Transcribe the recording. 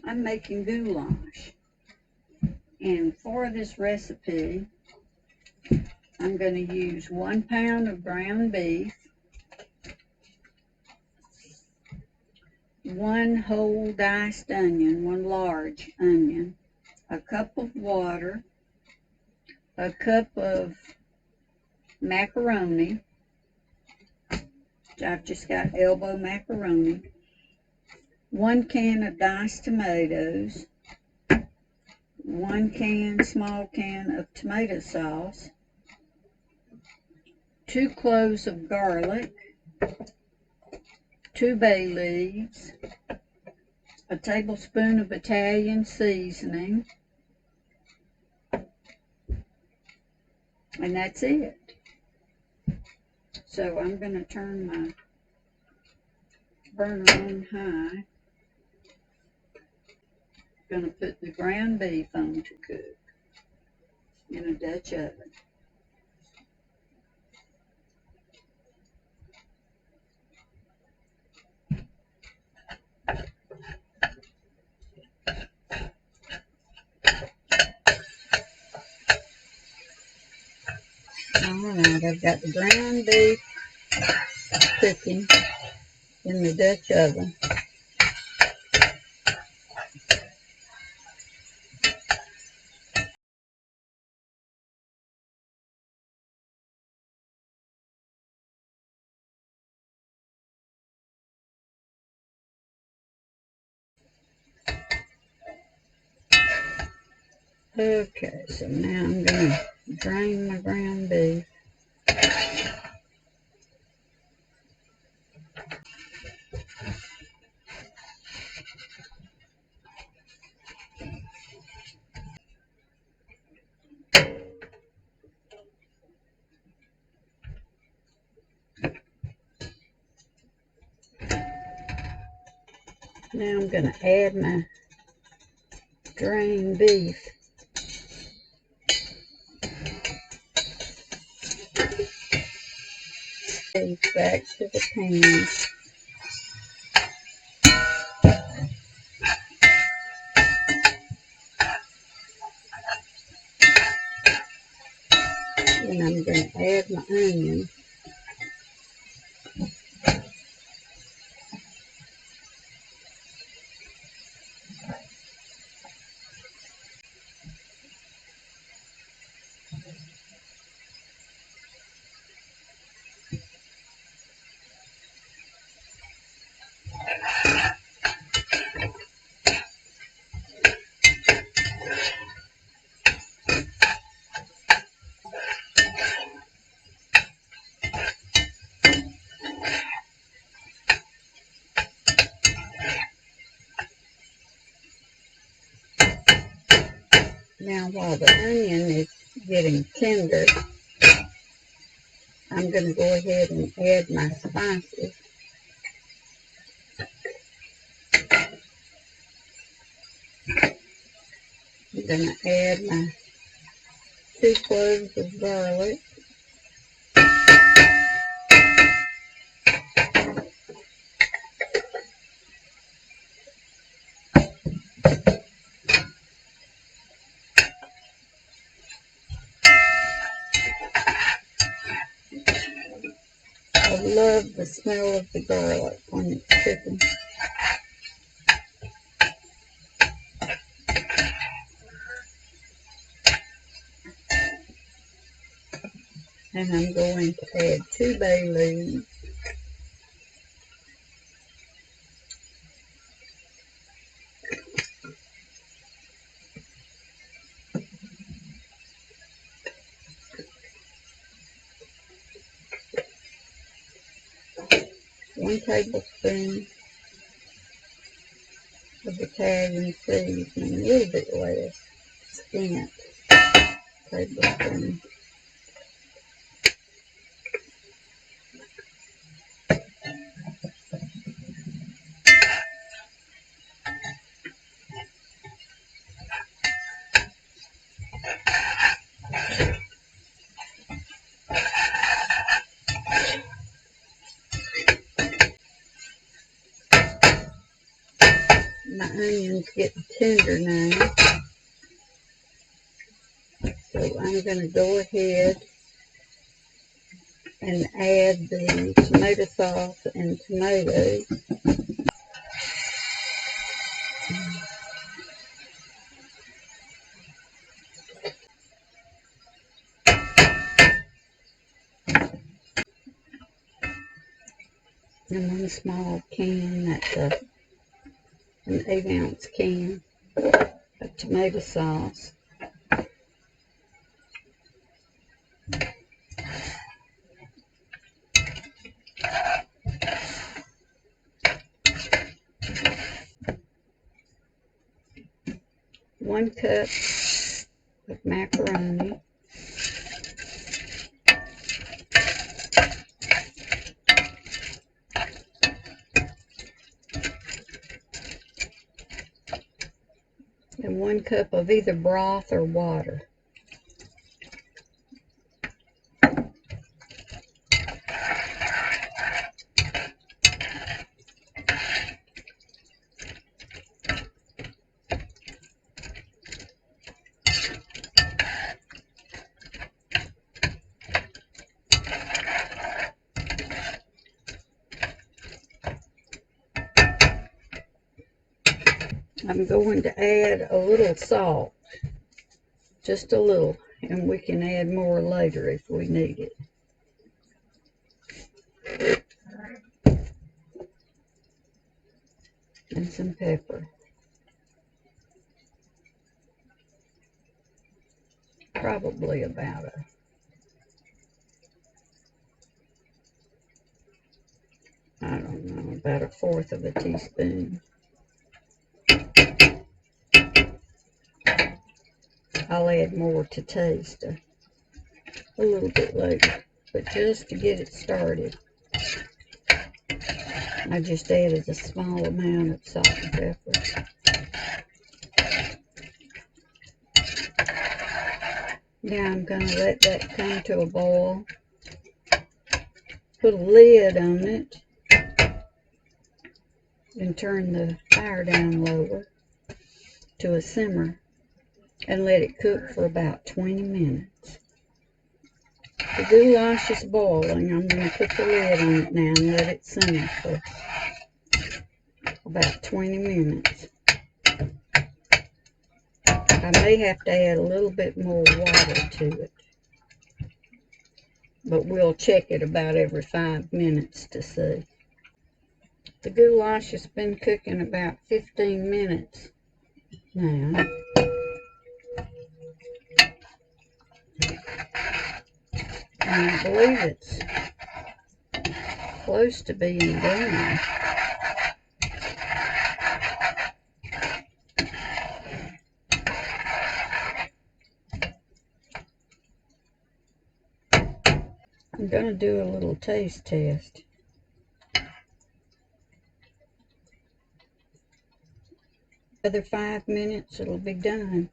I'm making goulash. And for this recipe, I'm going to use 1 pound of ground beef, 1 whole diced onion, 1 large onion, a cup of water, a cup of macaroni. I've just got elbow macaroni, 1 can of diced tomatoes, 1 small can of tomato sauce, 2 cloves of garlic, 2 bay leaves, a tablespoon of Italian seasoning, and that's it. So I'm going to turn my burner on high. I'm going to put the ground beef on to cook in a Dutch oven. Alright, I've got the ground beef cooking in the Dutch oven. Okay, so now I'm going to drain my ground beef. Now I'm going to add my drained beef. Back to the pan. And I'm going to add my onion. Now while the onion is getting tender, I'm going to go ahead and add my spices. I'm going to add my 2 cloves of garlic. I love the smell of the garlic when it's cooking. And I'm going to add 2 bay leaves. One tablespoon of Italian seasoning, a little bit less, scant tablespoon. My onions getting tender now. So I'm going to go ahead and add the tomato sauce and tomatoes. And one small can, that's an 8-ounce can of tomato sauce. One cup of macaroni. And 1 cup of either broth or water. I'm going to add a little salt, just a little, and we can add more later if we need it. And some pepper. Probably about about 1/4 of a teaspoon. I'll add more to taste a little bit later, but just to get it started, I just added a small amount of salt and pepper. Now I'm going to let that come to a boil. Put a lid on it and turn the fire down lower to a simmer and let it cook for about 20 minutes. The goulash is boiling. I'm going to put the lid on it now and let it simmer for about 20 minutes. I may have to add a little bit more water to it, but we'll check it about every 5 minutes to see. The goulash has been cooking about 15 minutes now. And I believe it's close to being done. I'm going to do a little taste test. Another 5 minutes, it'll be done.